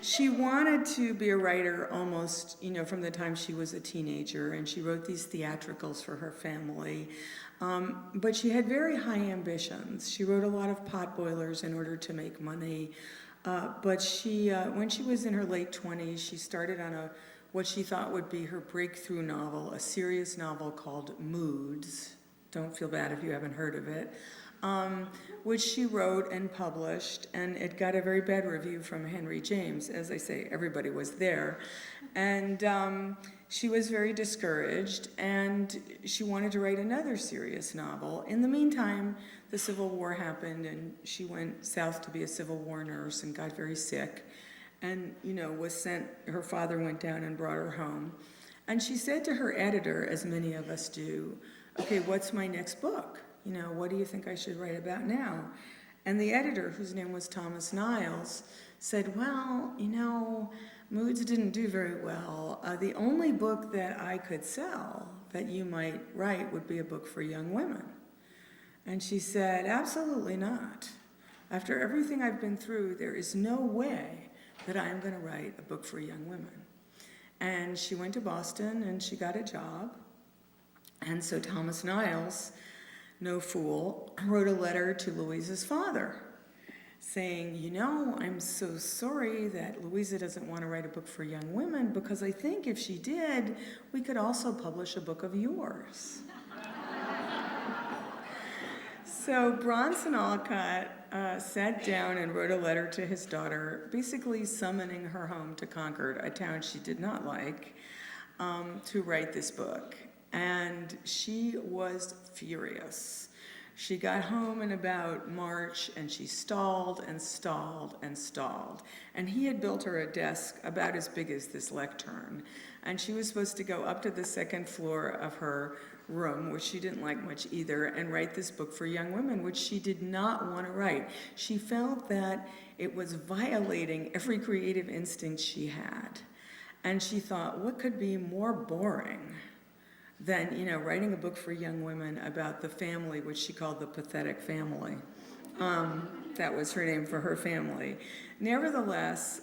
She wanted to be a writer almost, from the time she was a teenager, and she wrote these theatricals for her family. But she had very high ambitions. She wrote a lot of potboilers in order to make money. But she, when she was in her late 20s, she started on what she thought would be her breakthrough novel, a serious novel called Moods. Don't feel bad if you haven't heard of it. Which she wrote and published, and it got a very bad review from Henry James. As I say, everybody was there. And she was very discouraged, and she wanted to write another serious novel. In the meantime, the Civil War happened, and she went south to be a Civil War nurse and got very sick, and, was sent, her father went down and brought her home. And she said to her editor, as many of us do, okay, what's my next book? What do you think I should write about now? And the editor, whose name was Thomas Niles, said, well, Moods didn't do very well. The only book that I could sell that you might write would be a book for young women. And she said, absolutely not. After everything I've been through, there is no way that I am going to write a book for young women. And she went to Boston and she got a job. And so Thomas Niles, no fool, wrote a letter to Louisa's father saying, I'm so sorry that Louisa doesn't want to write a book for young women, because I think if she did, we could also publish a book of yours. So Bronson Alcott sat down and wrote a letter to his daughter, basically summoning her home to Concord, a town she did not like, to write this book. And she was furious. She got home in about March, and she stalled and stalled and stalled. And he had built her a desk about as big as this lectern. And she was supposed to go up to the second floor of her room, which she didn't like much either, and write this book for young women, which she did not want to write. She felt that it was violating every creative instinct she had. And she thought, what could be more boring than, writing a book for young women about the family, which she called the pathetic family. That was her name for her family. Nevertheless,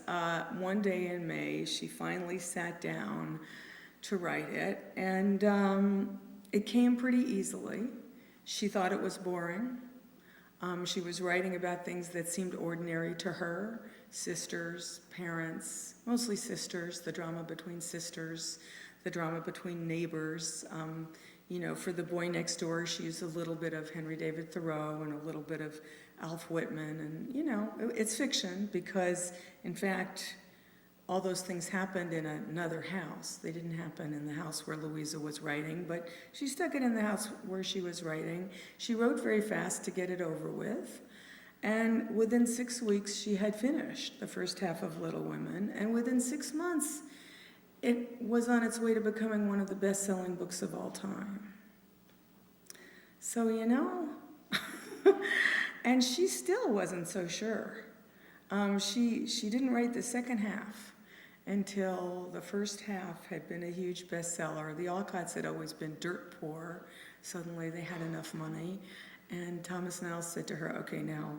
one day in May, she finally sat down to write it, and it came pretty easily. She thought it was boring. She was writing about things that seemed ordinary to her, sisters, parents, mostly sisters, the drama between sisters, the drama between neighbors. For The Boy Next Door, she used a little bit of Henry David Thoreau and a little bit of Alf Whitman. And, it's fiction because, in fact, all those things happened in another house. They didn't happen in the house where Louisa was writing, but she stuck it in the house where she was writing. She wrote very fast to get it over with. And within 6 weeks, she had finished the first half of Little Women. And within 6 months, it was on its way to becoming one of the best-selling books of all time. So, and she still wasn't so sure. She didn't write the second half until the first half had been a huge bestseller. The Alcotts had always been dirt poor. Suddenly they had enough money. And Thomas Niles said to her, okay, now,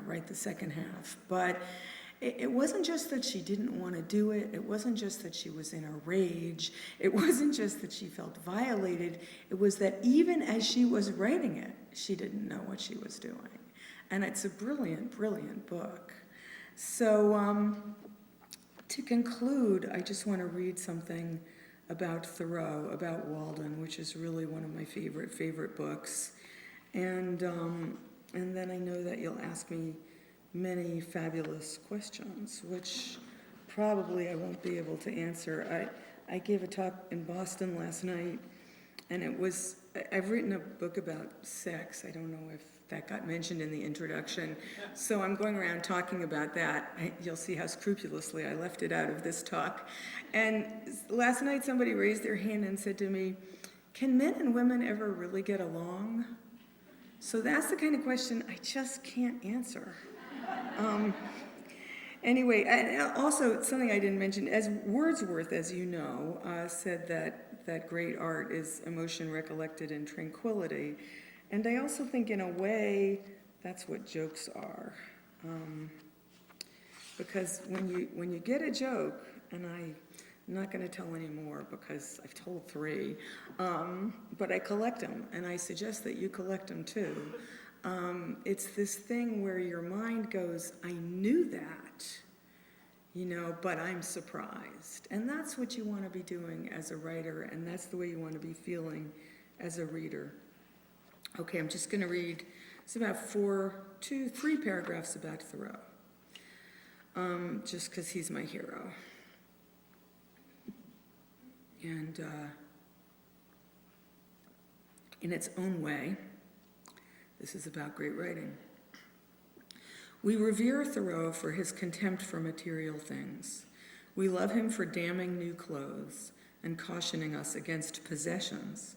write the second half. But it wasn't just that she didn't want to do it. It wasn't just that she was in a rage. It wasn't just that she felt violated. It was that even as she was writing it, she didn't know what she was doing. And it's a brilliant, brilliant book. So to conclude, I just want to read something about Thoreau, about Walden, which is really one of my favorite books. And then I know that you'll ask me many fabulous questions, which probably I won't be able to answer. I gave a talk in Boston last night, and I've written a book about sex. I don't know if that got mentioned in the introduction. So I'm going around talking about that. You'll see how scrupulously I left it out of this talk. And last night somebody raised their hand and said to me, can men and women ever really get along? So that's the kind of question I just can't answer. Anyway, and also something I didn't mention, as Wordsworth, as you know, said that great art is emotion recollected in tranquility. And I also think in a way, that's what jokes are. Because when you get a joke, and I'm not going to tell any more because I've told 3, but I collect them, and I suggest that you collect them too. It's this thing where your mind goes, I knew that, but I'm surprised. And that's what you want to be doing as a writer, and that's the way you want to be feeling as a reader. Okay, I'm just going to read, it's about 3 paragraphs about Thoreau, just because he's my hero. And in its own way, this is about great writing. We revere Thoreau for his contempt for material things. We love him for damning new clothes and cautioning us against possessions.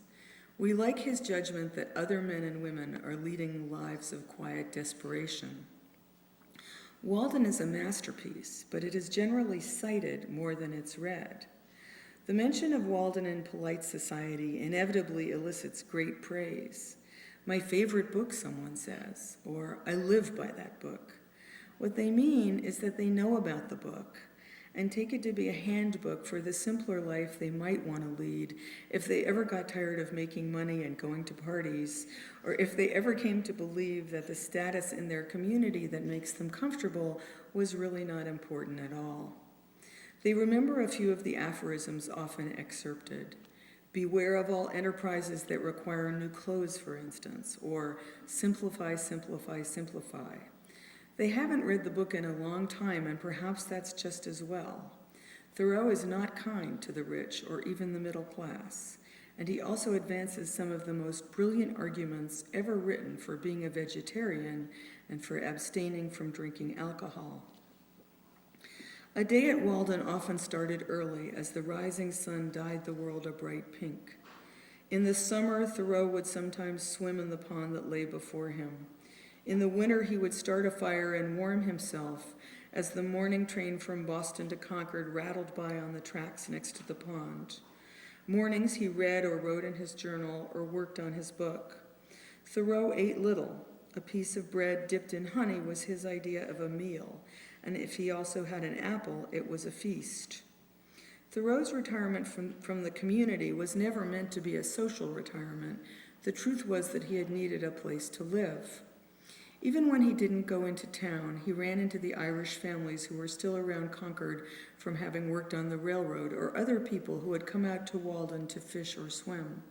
We like his judgment that other men and women are leading lives of quiet desperation. Walden is a masterpiece, but it is generally cited more than it's read. The mention of Walden in polite society inevitably elicits great praise. My favorite book, someone says, or I live by that book. What they mean is that they know about the book and take it to be a handbook for the simpler life they might want to lead if they ever got tired of making money and going to parties, or if they ever came to believe that the status in their community that makes them comfortable was really not important at all. They remember a few of the aphorisms often excerpted. Beware of all enterprises that require new clothes, for instance, or simplify, simplify, simplify. They haven't read the book in a long time, and perhaps that's just as well. Thoreau is not kind to the rich or even the middle class, and he also advances some of the most brilliant arguments ever written for being a vegetarian and for abstaining from drinking alcohol. A day at Walden often started early as the rising sun dyed the world a bright pink. In the summer, Thoreau would sometimes swim in the pond that lay before him. In the winter, he would start a fire and warm himself as the morning train from Boston to Concord rattled by on the tracks next to the pond. Mornings, he read or wrote in his journal or worked on his book. Thoreau ate little. A piece of bread dipped in honey was his idea of a meal, and if he also had an apple, it was a feast. Thoreau's retirement from the community was never meant to be a social retirement. The truth was that he had needed a place to live. Even when he didn't go into town, he ran into the Irish families who were still around Concord from having worked on the railroad, or other people who had come out to Walden to fish or swim.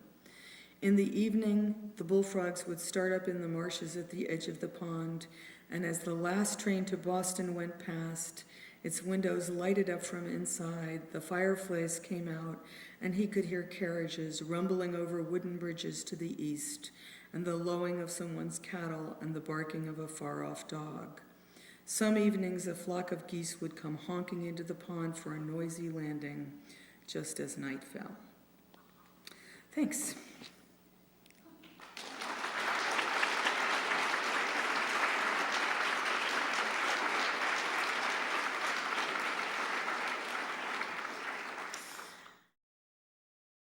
In the evening, the bullfrogs would start up in the marshes at the edge of the pond, and as the last train to Boston went past, its windows lighted up from inside, the fireflies came out, and he could hear carriages rumbling over wooden bridges to the east, and the lowing of someone's cattle and the barking of a far-off dog. Some evenings, a flock of geese would come honking into the pond for a noisy landing, just as night fell. Thanks.